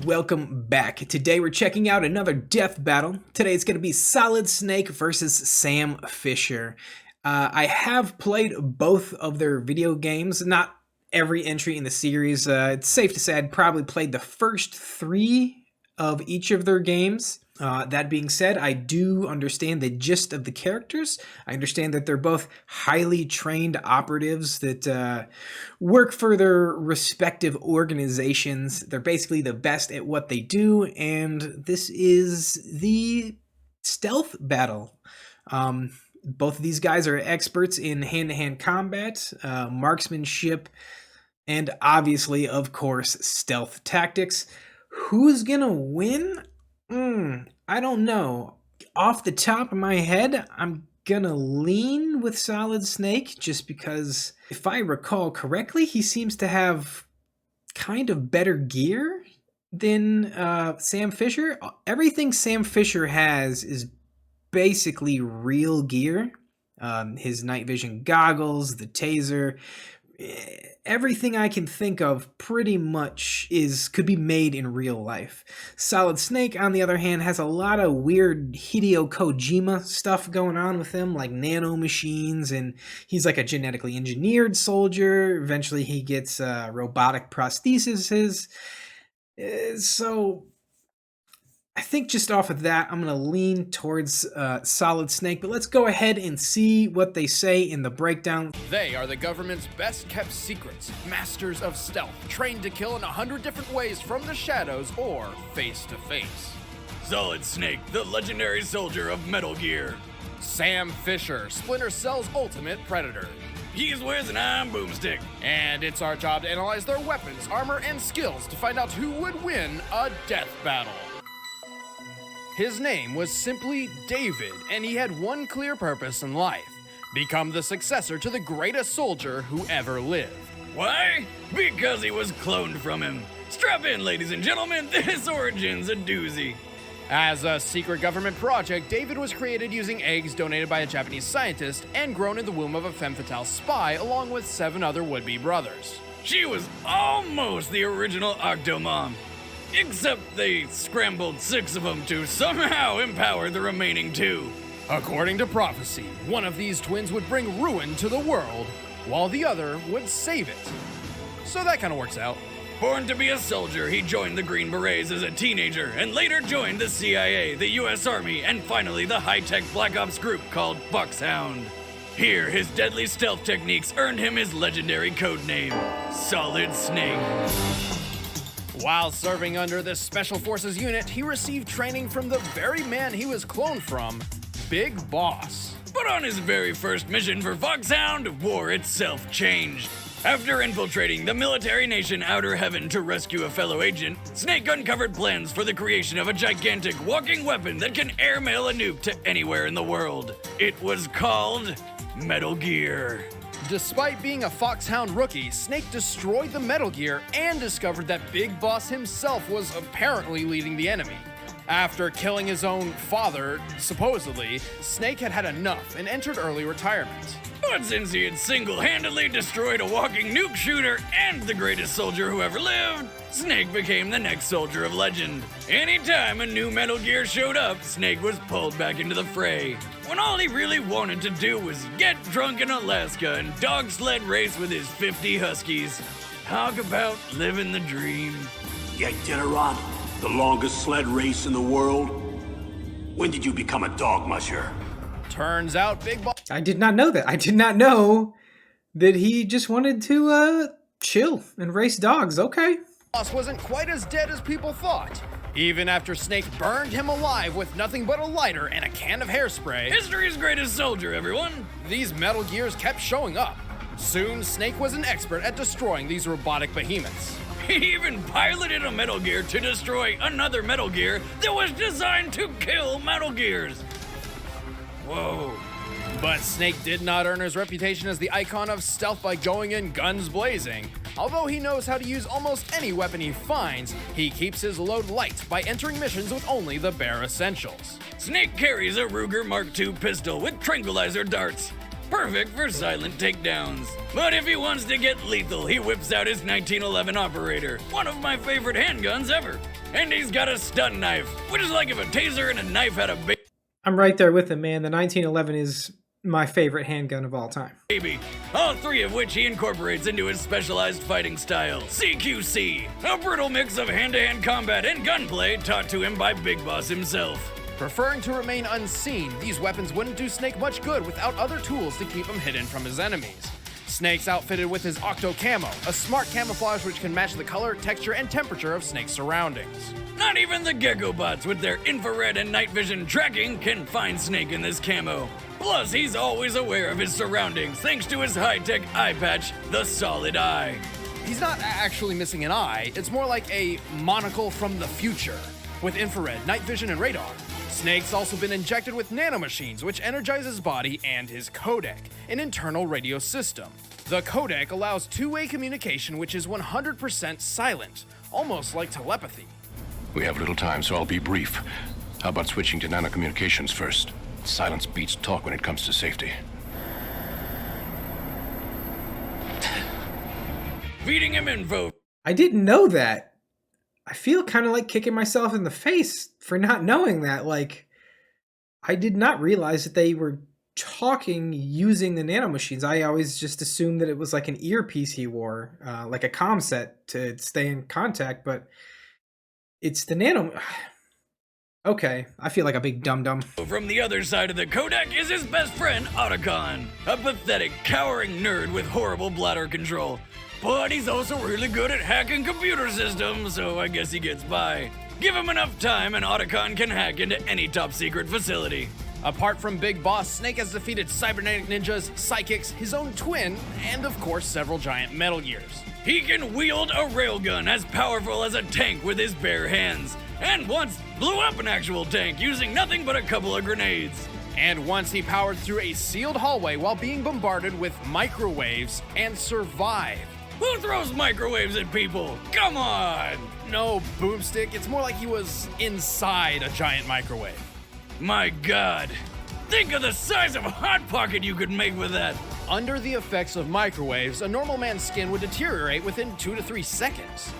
welcome back. Today we're checking out another death battle. Today it's going to be Solid Snake versus Sam Fisher. I have played both of their video games, not every entry in the series. It's safe to say I'd probably played the first 3 of each of their games. That being said, I do understand the gist of the characters. I understand that they're both highly trained operatives that work for their respective organizations. They're basically the best at what they do, and this is the stealth battle. Both of these guys are experts in hand-to-hand combat, marksmanship, and obviously, of course, stealth tactics. Who's gonna win? I don't know. Off the top of my head, I'm gonna lean with Solid Snake just because, if I recall correctly, he seems to have kind of better gear than Sam Fisher. Everything Sam Fisher has is basically real gear. His night vision goggles, the taser, everything I can think of pretty much could be made in real life. Solid Snake, on the other hand, has a lot of weird Hideo Kojima stuff going on with him, like nanomachines, and he's like a genetically engineered soldier. Eventually he gets robotic prostheses. So I think just off of that, I'm going to lean towards Solid Snake, but let's go ahead and see what they say in the breakdown. They are the government's best-kept secrets, masters of stealth, trained to kill in 100 different ways from the shadows or face-to-face. Solid Snake, the legendary soldier of Metal Gear. Sam Fisher, Splinter Cell's ultimate predator. He wears an iron boomstick. And it's our job to analyze their weapons, armor, and skills to find out who would win a death battle. His name was simply David, and he had one clear purpose in life: become the successor to the greatest soldier who ever lived. Why? Because he was cloned from him. Strap in, ladies and gentlemen, this origin's a doozy. As a secret government project, David was created using eggs donated by a Japanese scientist and grown in the womb of a femme fatale spy along with 7 other would-be brothers. She was almost the original Octomom. Except they scrambled 6 of them to somehow empower the remaining 2. According to prophecy, one of these twins would bring ruin to the world, while the other would save it. So that kind of works out. Born to be a soldier, he joined the Green Berets as a teenager, and later joined the CIA, the US Army, and finally the high-tech Black Ops group called Foxhound. Here, his deadly stealth techniques earned him his legendary codename, Solid Snake. While serving under this Special Forces unit, he received training from the very man he was cloned from, Big Boss. But on his very first mission for Foxhound, war itself changed. After infiltrating the military nation Outer Heaven to rescue a fellow agent, Snake uncovered plans for the creation of a gigantic walking weapon that can airmail a nuke to anywhere in the world. It was called Metal Gear. Despite being a Foxhound rookie, Snake destroyed the Metal Gear and discovered that Big Boss himself was apparently leading the enemy. After killing his own father, supposedly, Snake had had enough and entered early retirement. But since he had single-handedly destroyed a walking nuke shooter and the greatest soldier who ever lived, Snake became the next soldier of legend. Anytime a new Metal Gear showed up, Snake was pulled back into the fray, when all he really wanted to do was get drunk in Alaska and dog sled race with his 50 Huskies. Talk about living the dream. Iditarod, the longest sled race in the world? When did you become a dog musher? Turns out Big Boss... I did not know that. I did not know that he just wanted to chill and race dogs. Okay. Boss wasn't quite as dead as people thought. Even after Snake burned him alive with nothing but a lighter and a can of hairspray, History's greatest soldier, everyone! These Metal Gears kept showing up. Soon, Snake was an expert at destroying these robotic behemoths. He even piloted a Metal Gear to destroy another Metal Gear that was designed to kill Metal Gears. Whoa. But Snake did not earn his reputation as the icon of stealth by going in guns blazing. Although he knows how to use almost any weapon he finds, he keeps his load light by entering missions with only the bare essentials. Snake carries a Ruger Mark II pistol with tranquilizer darts. Perfect for silent takedowns. But if he wants to get lethal, he whips out his 1911 Operator, one of my favorite handguns ever. And he's got a stun knife, which is like if a taser and a knife had a I'm right there with him, man. The 1911 is my favorite handgun of all time. baby, all three of which he incorporates into his specialized fighting style, CQC, a brutal mix of hand-to-hand combat and gunplay taught to him by Big Boss himself. Preferring to remain unseen, these weapons wouldn't do Snake much good without other tools to keep him hidden from his enemies. Snake's outfitted with his Octo Camo, a smart camouflage which can match the color, texture, and temperature of Snake's surroundings. Not even the Gecko bots with their infrared and night vision tracking can find Snake in this camo. Plus, he's always aware of his surroundings thanks to his high-tech eye patch, the Solid Eye. He's not actually missing an eye, it's more like a monocle from the future. With infrared, night vision, and radar, Snake's also been injected with nanomachines, which energize his body and his codec, an internal radio system. The codec allows two-way communication, which is 100% silent, almost like telepathy. We have little time, so I'll be brief. How about switching to nanocommunications first? Silence beats talk when it comes to safety. Feeding him info. I didn't know that. I feel kind of like kicking myself in the face for not knowing that. Like, I did not realize that they were talking using the nanomachines. I always just assumed that it was like an earpiece he wore, like a comm set to stay in contact, but it's the nano... Okay, I feel like a big dum-dum. From the other side of the codec is his best friend, Otacon, a pathetic, cowering nerd with horrible bladder control. But he's also really good at hacking computer systems, so I guess he gets by. Give him enough time and Otacon can hack into any top-secret facility. Apart from Big Boss, Snake has defeated cybernetic ninjas, psychics, his own twin, and of course several giant Metal Gears. He can wield a railgun as powerful as a tank with his bare hands, and once blew up an actual tank using nothing but a couple of grenades. And once he powered through a sealed hallway while being bombarded with microwaves and survived. Who throws microwaves at people? Come on! No, Boomstick, it's more like he was inside a giant microwave. My God, think of the size of a Hot Pocket you could make with that. Under the effects of microwaves, a normal man's skin would deteriorate within 2 to 3 seconds.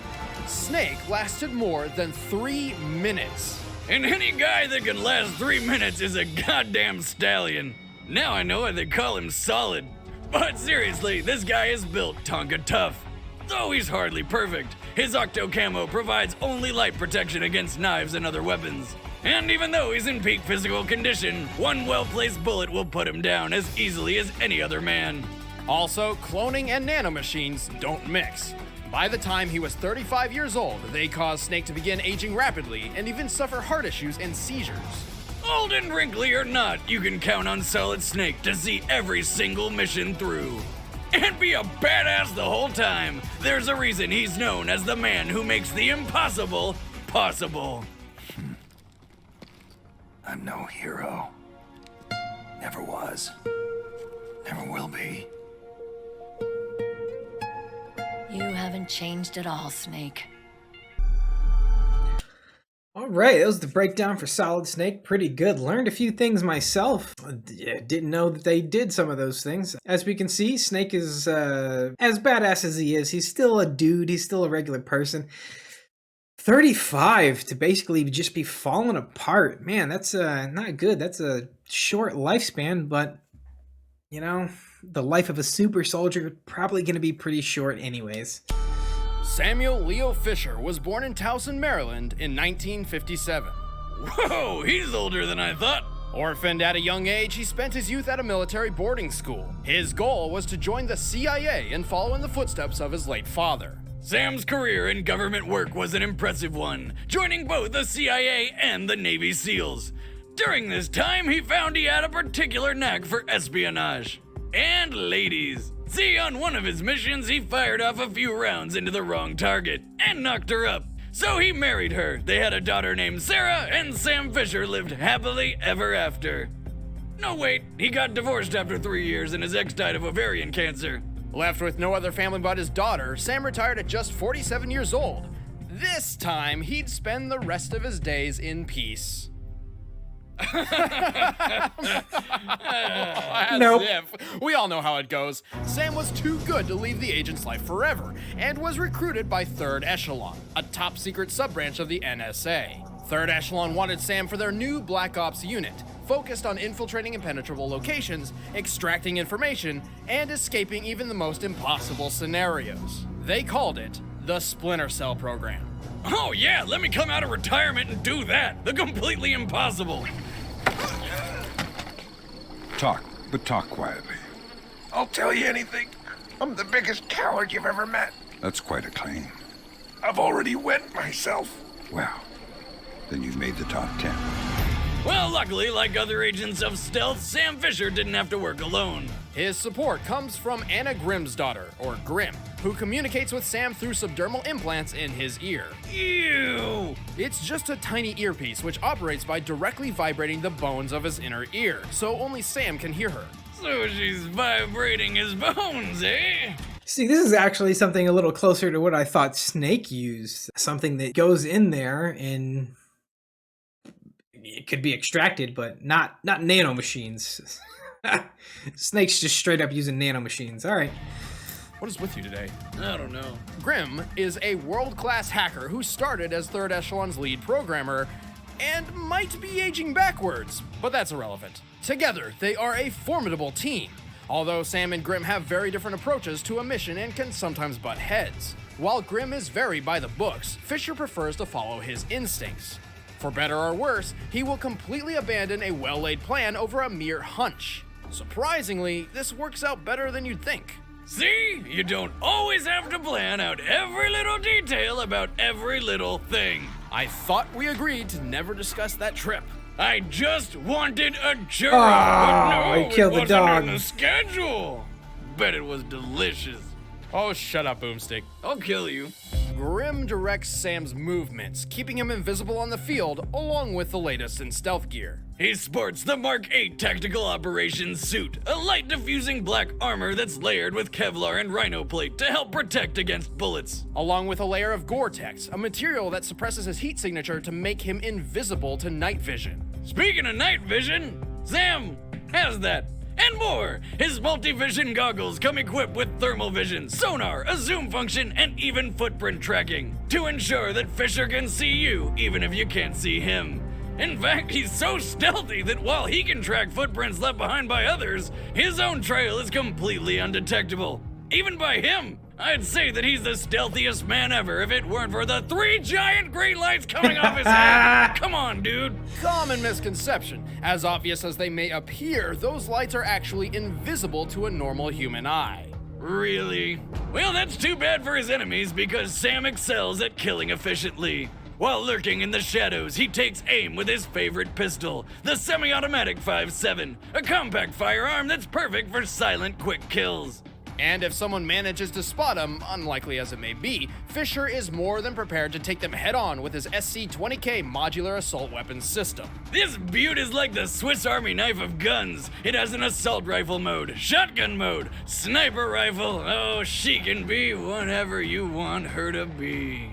Snake lasted more than 3 minutes. And any guy that can last 3 minutes is a goddamn stallion. Now I know why they call him Solid. But seriously, this guy is built Tonka tough. Though he's hardly perfect, his Octo Camo provides only light protection against knives and other weapons. And even though he's in peak physical condition, one well-placed bullet will put him down as easily as any other man. Also, cloning and nanomachines don't mix. By the time he was 35 years old, they caused Snake to begin aging rapidly and even suffer heart issues and seizures. Old and wrinkly or not, you can count on Solid Snake to see every single mission through. And be a badass the whole time. There's a reason he's known as the man who makes the impossible possible. I'm no hero. Never was. Never will be. You haven't changed at all, Snake. All right, that was the breakdown for Solid Snake. Pretty good. Learned a few things myself. Didn't know that they did some of those things. As we can see, Snake is, as badass as he is, he's still a dude. He's still a regular person. 35 to basically just be falling apart. Man, that's not good. That's a short lifespan, but, you know, the life of a super soldier probably going to be pretty short anyways. Samuel Leo Fisher was born in Towson, Maryland in 1957. Whoa, he's older than I thought. Orphaned at a young age, he spent his youth at a military boarding school. His goal was to join the CIA and follow in the footsteps of his late father. Sam's career in government work was an impressive one, joining both the CIA and the Navy SEALs. During this time, he found he had a particular knack for espionage. And ladies. See, on one of his missions, he fired off a few rounds into the wrong target and knocked her up. So he married her. They had a daughter named Sarah, and Sam Fisher lived happily ever after. No, wait, he got divorced after 3 years and his ex died of ovarian cancer. Left with no other family but his daughter, Sam retired at just 47 years old. This time, he'd spend the rest of his days in peace. As Nope. if. We all know how it goes. Sam was too good to leave the agent's life forever and was recruited by Third Echelon, a top secret sub-branch of the NSA. Third Echelon wanted Sam for their new Black Ops unit, focused on infiltrating impenetrable locations, extracting information, and escaping even the most impossible scenarios. They called it the Splinter Cell program. Oh yeah, let me come out of retirement and do that. The completely impossible. Talk, but talk quietly. I'll tell you anything. I'm the biggest coward you've ever met. That's quite a claim. I've already wet myself. Well, then you've made the top 10. Well, luckily, like other agents of stealth, Sam Fisher didn't have to work alone. His support comes from Anna Grimm's daughter, or Grimm, who communicates with Sam through subdermal implants in his ear. Ew! It's just a tiny earpiece which operates by directly vibrating the bones of his inner ear, so only Sam can hear her. So she's vibrating his bones, eh? See, this is actually something a little closer to what I thought Snake used. Something that goes in there and it could be extracted, but not nanomachines. Snake's just straight up using nanomachines. All right. What is with you today? I don't know. Grimm is a world-class hacker who started as Third Echelon's lead programmer and might be aging backwards, but that's irrelevant. Together, they are a formidable team, although Sam and Grimm have very different approaches to a mission and can sometimes butt heads. While Grimm is very by the books, Fisher prefers to follow his instincts. For better or worse, he will completely abandon a well-laid plan over a mere hunch. Surprisingly, this works out better than you'd think. See? You don't always have to plan out every little detail about every little thing. I thought we agreed to never discuss that trip. I just wanted a churro, Oh, but no, he killed it the wasn't dog. on the schedule. Bet it was delicious. Oh, shut up, Boomstick. I'll kill you. Grimm directs Sam's movements, keeping him invisible on the field, along with the latest in stealth gear. He sports the Mark 8 Tactical Operations suit, a light diffusing black armor that's layered with Kevlar and Rhino plate to help protect against bullets. Along with a layer of Gore-Tex, a material that suppresses his heat signature to make him invisible to night vision. Speaking of night vision, Sam has that. And more! His multi-vision goggles come equipped with thermal vision, sonar, a zoom function, and even footprint tracking to ensure that Fisher can see you even if you can't see him. In fact, he's so stealthy that while he can track footprints left behind by others, his own trail is completely undetectable. Even by him. I'd say that he's the stealthiest man ever if it weren't for the 3 giant green lights coming off his head. Come on, dude. Common misconception. As obvious as they may appear, those lights are actually invisible to a normal human eye. Really? Well, that's too bad for his enemies because Sam excels at killing efficiently. While lurking in the shadows, he takes aim with his favorite pistol, the semi-automatic 5.7, a compact firearm that's perfect for silent, quick kills. And if someone manages to spot him, unlikely as it may be, Fisher is more than prepared to take them head-on with his SC-20K modular assault weapons system. This beaut is like the Swiss Army knife of guns. It has an assault rifle mode, shotgun mode, sniper rifle. Oh, she can be whatever you want her to be.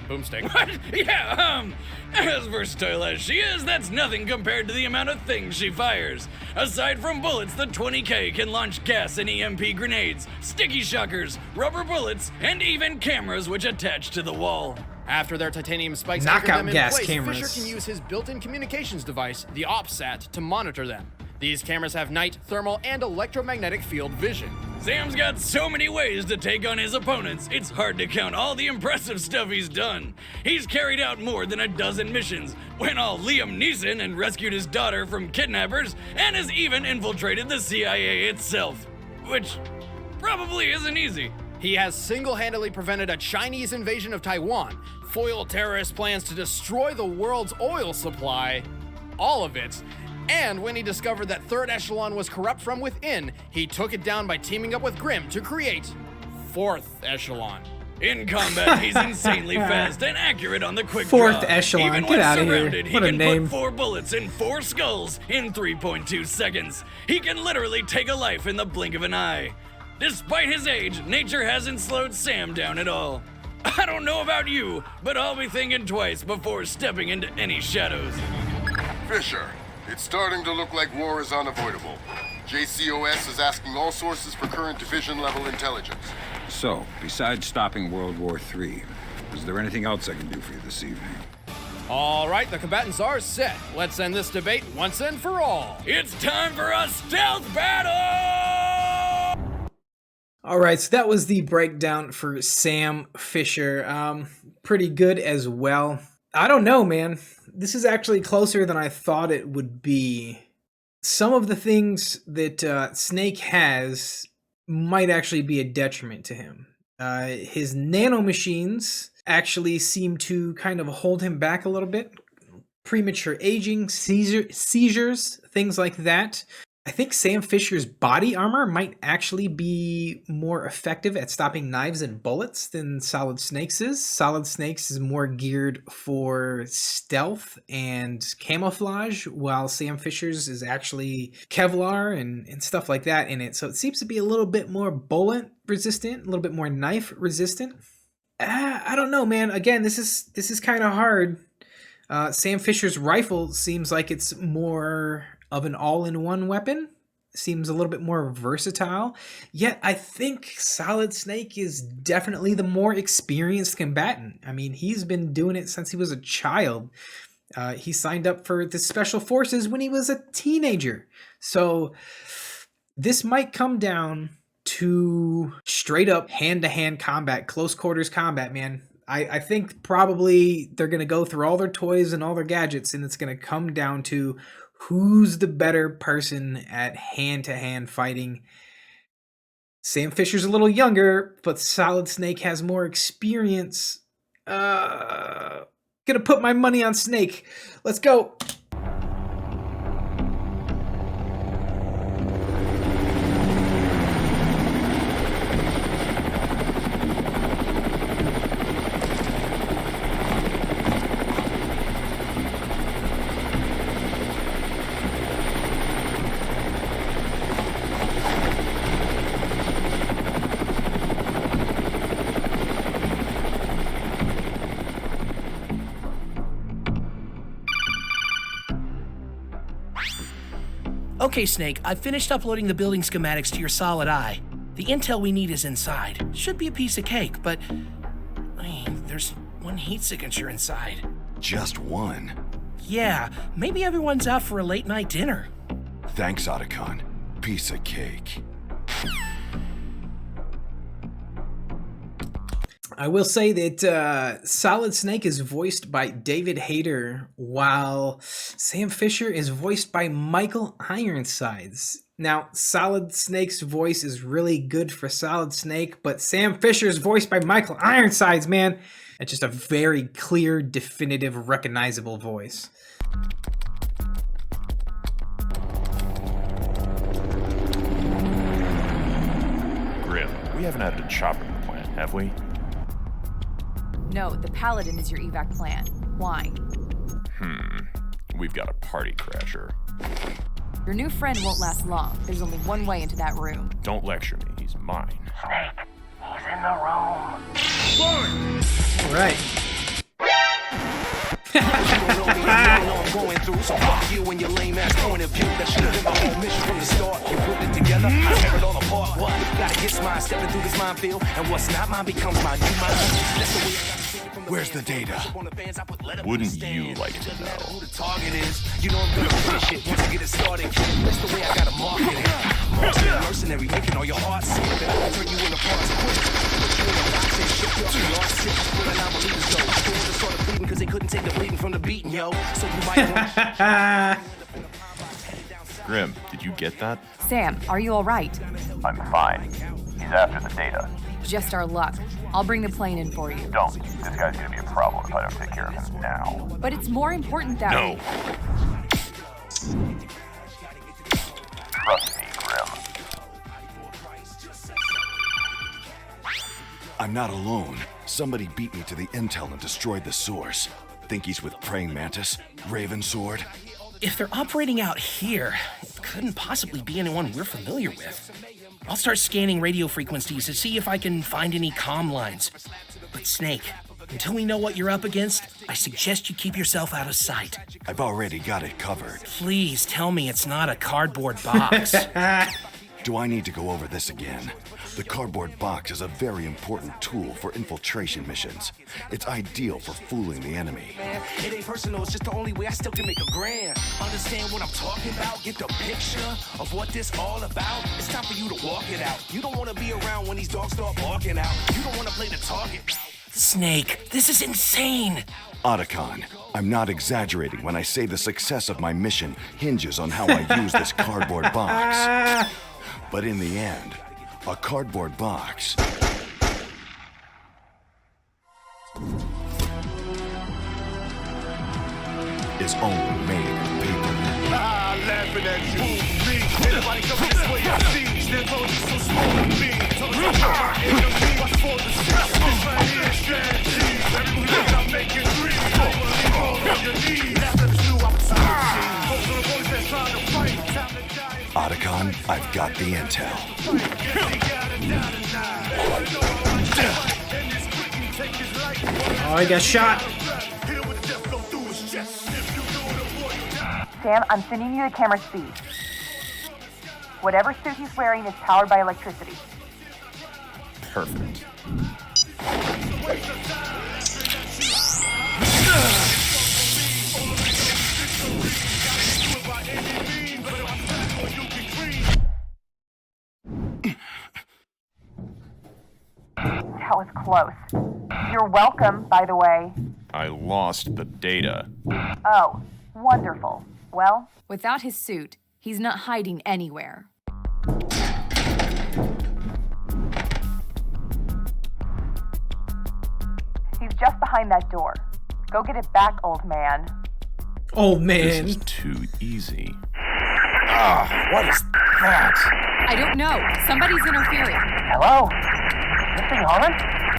Boomstick. What? Yeah, as versatile as she is, that's nothing compared to the amount of things she fires. Aside from bullets, the 20K can launch gas and EMP grenades, sticky shockers, rubber bullets, and even cameras which attach to the wall. After their titanium spikes Knockout anchor them in gas place, cameras. Fisher can use his built-in communications device, the OpSat, to monitor them. These cameras have night, thermal, and electromagnetic field vision. Sam's got so many ways to take on his opponents, it's hard to count all the impressive stuff he's done. He's carried out more than a dozen missions, went all Liam Neeson and rescued his daughter from kidnappers, and has even infiltrated the CIA itself. Which probably isn't easy. He has single-handedly prevented a Chinese invasion of Taiwan, foiled terrorist plans to destroy the world's oil supply, all of it. And when he discovered that Third Echelon was corrupt from within, he took it down by teaming up with Grimm to create Fourth Echelon. In combat, he's insanely fast and accurate on the quick Fourth draw. Echelon, Even get when outta here. surrounded, he What a can name. put 4 bullets in 4 skulls in 3.2 seconds. He can literally take a life in the blink of an eye. Despite his age, nature hasn't slowed Sam down at all. I don't know about you, but I'll be thinking twice before stepping into any shadows. Fisher, it's starting to look like war is unavoidable. JCOS is asking all sources for current division-level intelligence. So, besides stopping World War III, is there anything else I can do for you this evening? All right, the combatants are set. Let's end this debate once and for all. It's time for a stealth battle! All right, so that was the breakdown for Sam Fisher. Pretty good as well. I don't know, man. This is actually closer than I thought it would be. Some of the things that Snake has might actually be a detriment to him. His nanomachines actually seem to kind of hold him back a little bit. Premature aging, seizures, things like that. I think Sam Fisher's body armor might actually be more effective at stopping knives and bullets than Solid Snake's is. Solid Snake's is more geared for stealth and camouflage, while Sam Fisher's is actually Kevlar and stuff like that in it. So it seems to be a little bit more bullet resistant, a little bit more knife resistant. I don't know, man. Again, this is kind of hard. Sam Fisher's rifle seems like it's more of an all-in-one weapon. Seems a little bit more versatile. Yet I think Solid Snake is definitely the more experienced combatant. I mean, he's been doing it since he was a child. He signed up for the Special Forces when he was a teenager. So this might come down to straight up hand-to-hand combat, close quarters combat, man. I think probably they're going to go through all their toys and all their gadgets, and it's going to come down to who's the better person at hand-to-hand fighting. Sam Fisher's a little younger, but Solid Snake has more experience. Gonna put my money on Snake. Let's go. Okay, Snake, I've finished uploading the building schematics to your solid eye. The intel we need is inside. Should be a piece of cake, but there's one heat signature inside. Just one? Yeah, maybe everyone's out for a late night dinner. Thanks, Otacon. Piece of cake. I will say that Solid Snake is voiced by David Hayter, while Sam Fisher is voiced by Michael Ironsides. Now, Solid Snake's voice is really good for Solid Snake, but Sam Fisher's voiced by Michael Ironsides, man. It's just a very clear, definitive, recognizable voice. Grim, we haven't added a chopper to the plant, have we? No, the Paladin is your evac plan. Why? We've got a party crasher. Your new friend won't last long. There's only one way into that room. Don't lecture me, he's mine. Snake, he's in the room. All right. I'm going through, so fuck you and your lame ass point of view. That should have been my whole mission from the start. You put it together, I tear it all apart. What? Gotta get mine, stepping through this minefield, and what's not mine becomes mine. You mine. That's the way I gotta take it from the Where's the data? Wouldn't you like to know? Who the target is? You know I'm gonna finish it once I get it started. That's the way I gotta market it. Market mercenary, making all your hearts sick. Then I can turn you into parts quick. Put you in a box and ship you up to your sick. When I non-believers go, they started bleeding because they couldn't take the bleeding from the beating, yo. So you might want. Grim, did you get that? Sam, are you all right? I'm fine. He's after the data. Just our luck. I'll bring the plane in for you. Don't. This guy's gonna be a problem if I don't take care of him now. But it's more important that No. Trust me, Grim. I'm not alone. Somebody beat me to the intel and destroyed the source. Think he's with Praying Mantis? Raven Sword? If they're operating out here, it couldn't possibly be anyone we're familiar with. I'll start scanning radio frequencies to see if I can find any comm lines. But Snake, until we know what you're up against, I suggest you keep yourself out of sight. I've already got it covered. Please tell me it's not a cardboard box. Do I need to go over this again? The cardboard box is a very important tool for infiltration missions. It's ideal for fooling the enemy. Man, it ain't personal, it's just the only way I still can make a grand. Understand what I'm talking about? Get the picture of what this all about? It's time for you to walk it out. You don't want to be around when these dogs start barking out. You don't want to play the target. Snake, this is insane! Otacon, I'm not exaggerating when I say the success of my mission hinges on how I use this cardboard box. But in the end, a cardboard box is only made of paper. Laughing at you. Me, anybody coming this way, I see. Their toes are so small to me. Toes are my enemy. Watch for the six. This right here is strategy. Every move I'm making three. Don't leave on your knees. After this new opportunity. Those are the boys that's trying to fight. Time to die. Otacon, I've got the intel. Oh, he got shot. Sam, I'm sending you the camera speed. Whatever suit he's wearing is powered by electricity. Perfect. That was close. You're welcome, by the way. I lost the data. Oh, wonderful. Well, Without his suit, he's not hiding anywhere. he's just behind that door. Go get it back, old man. Old man. This is too easy. What is that? I don't know. Somebody's interfering. Hello? Missing Holland?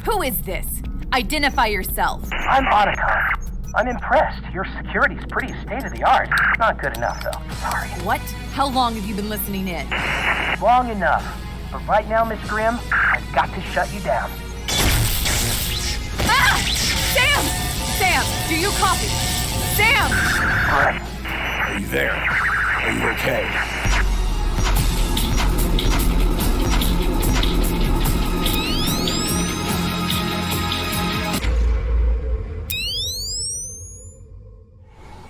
Who is this? Identify yourself. I'm Otacon. I'm impressed. Your security's pretty state-of-the-art. Not good enough, though. Sorry. What? How long have you been listening in? Long enough. But right now, Miss Grimm, I've got to shut you down. Ah! Sam! Sam, do you copy? Sam! Are you there? Are you okay?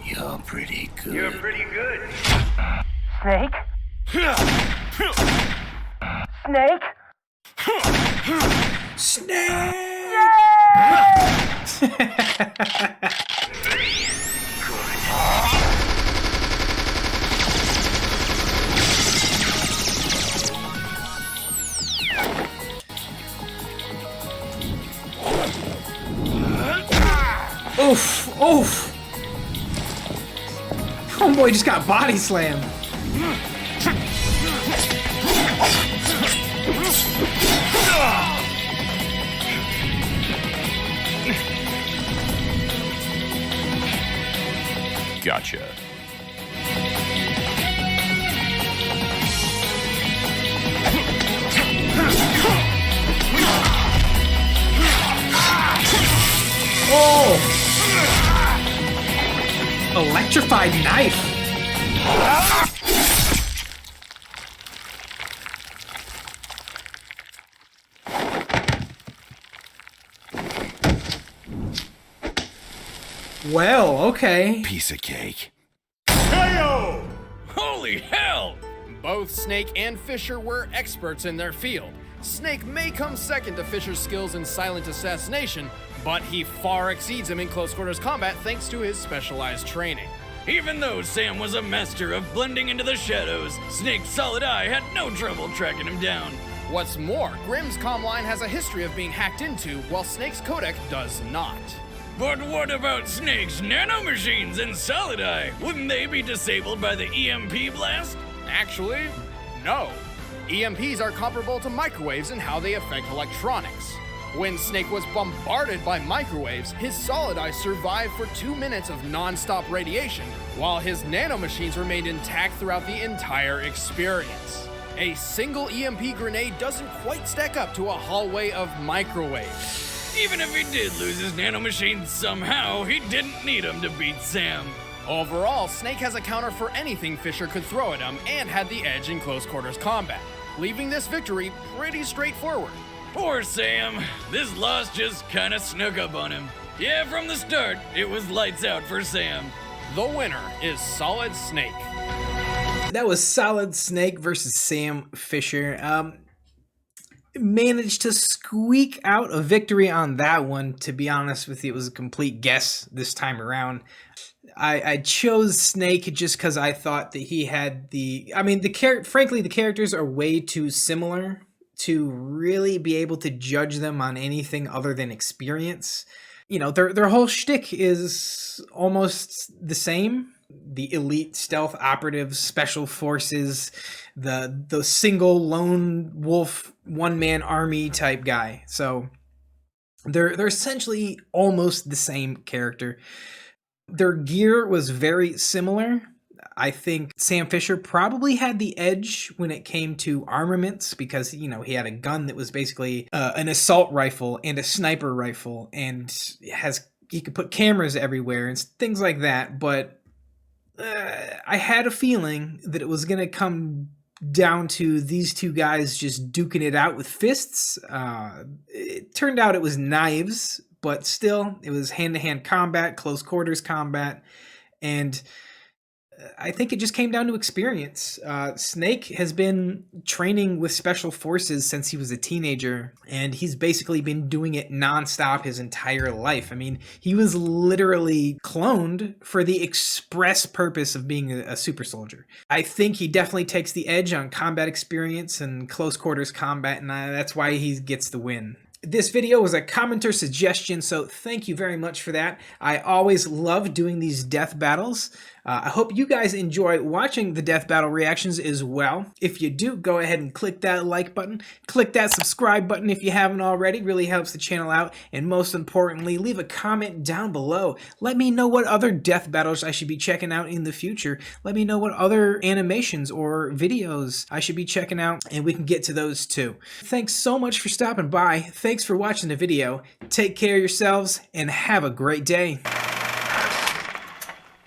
You're pretty good. You're pretty good. Snake? Snake? Snake! Oof! Oof! Homeboy just got body slammed. Gotcha. Oh! Electrified knife. Well, okay. Piece of cake. KO! Holy hell! Both Snake and Fisher were experts in their field. Snake may come second to Fisher's skills in silent assassination, but he far exceeds him in close quarters combat thanks to his specialized training. Even though Sam was a master of blending into the shadows, Snake's solid eye had no trouble tracking him down. What's more, Grimm's comm line has a history of being hacked into, while Snake's codec does not. But what about Snake's nanomachines and solid eye? Wouldn't they be disabled by the EMP blast? Actually, no. EMPs are comparable to microwaves in how they affect electronics. When Snake was bombarded by microwaves, his solid eye survived for 2 minutes of non-stop radiation, while his nanomachines remained intact throughout the entire experience. A single EMP grenade doesn't quite stack up to a hallway of microwaves. Even if he did lose his nanomachine somehow, he didn't need him to beat Sam. Overall, Snake has a counter for anything Fisher could throw at him and had the edge in close quarters combat, leaving this victory pretty straightforward. Poor Sam. This loss just kinda snuck up on him. Yeah, from the start, it was lights out for Sam. The winner is Solid Snake. That was Solid Snake versus Sam Fisher. Managed to squeak out a victory on that one. To be honest with you, it was a complete guess this time around. I chose Snake just because I thought that he had frankly, the characters are way too similar to really be able to judge them on anything other than experience. You know, their whole shtick is almost the same. The elite stealth operatives, special forces, the single lone wolf one-man army type guy. So they're essentially almost the same character. Their gear was very similar. I think Sam Fisher probably had the edge when it came to armaments because, you know, he had a gun that was basically an assault rifle and a sniper rifle, and he could put cameras everywhere and things like that. But I had a feeling that it was going to come down to these two guys just duking it out with fists. It turned out it was knives, but still, it was hand-to-hand combat, close quarters combat, and I think it just came down to experience. Snake has been training with special forces since he was a teenager, and he's basically been doing it nonstop his entire life. I mean, he was literally cloned for the express purpose of being a super soldier. I think he definitely takes the edge on combat experience and close quarters combat, and that's why he gets the win. This video was a commenter suggestion, so thank you very much for that. I always love doing these death battles. I hope you guys enjoy watching the death battle reactions as well. If you do, go ahead and click that like button. Click that subscribe button if you haven't already. It really helps the channel out. And most importantly, leave a comment down below. Let me know what other death battles I should be checking out in the future. Let me know what other animations or videos I should be checking out, and we can get to those too. Thanks so much for stopping by. Thanks for watching the video. Take care of yourselves and have a great day.